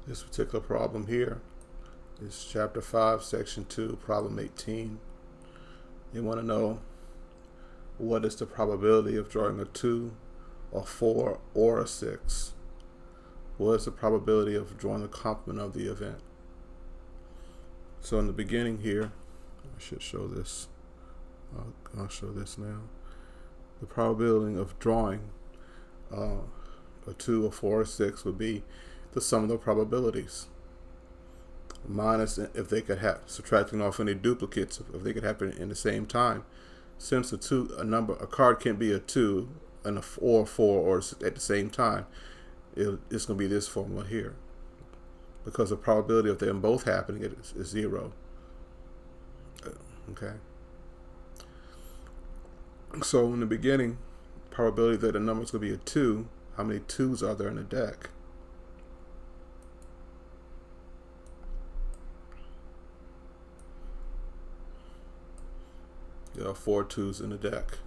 This particular problem here is chapter 5, section 2, problem 18. You want to know what is the probability of drawing a 2, a 4, or a 6. What is the probability of drawing the complement of the event? So in the beginning here, I should show this. I'll show this now. The probability of drawing a 2, a 4, or 6 would be the sum of the probabilities minus if they could have subtracting off any duplicates if they could happen in the same time. Since a card can't be a 2 and a 4 or at the same time, it's going to be this formula here, because the probability of them both happening is 0. Okay. So in the beginning, probability that a number is going to be a 2. How many 2s are there in the deck? There are 4 2s in the deck.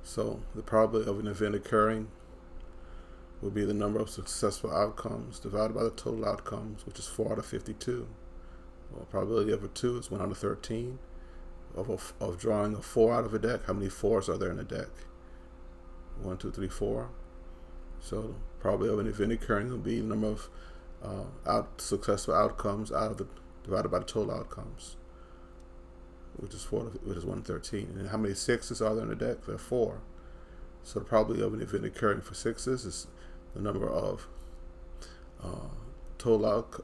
So the probability of an event occurring will be the number of successful outcomes divided by the total outcomes, which is 4 out of 52. Well, probability of a 2 is 1 out of 13. Of drawing a 4 out of a deck, how many 4s are there in the deck? 1, 2, 3, 4. So the probability of an event occurring will be the number of successful outcomes divided by the total outcomes, which is 113. And how many 6s are there in the deck? There are 4. So the probability of an event occurring for 6s is the number of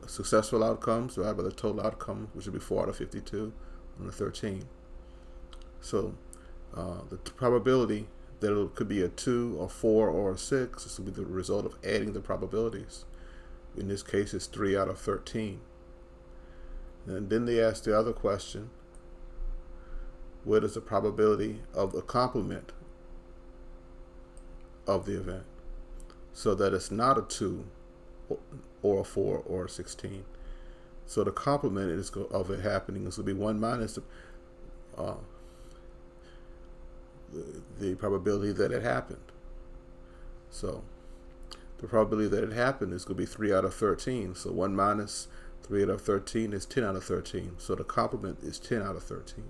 successful outcomes divided by the total outcome, which would be 4 out of 52, 113. So the probability that it could be a 2, a 4, or a 6, this will be the result of adding the probabilities. In this case, it's 3 out of 13. And then they ask the other question: what is the probability of the complement of the event, so that it's not a 2 or a 4 or a 16. So the complement of it happening is going to be 1 minus the probability that it happened. So the probability that it happened is going to be 3 out of 13. So 1 minus 3 out of 13 is 10 out of 13. So the complement is 10 out of 13.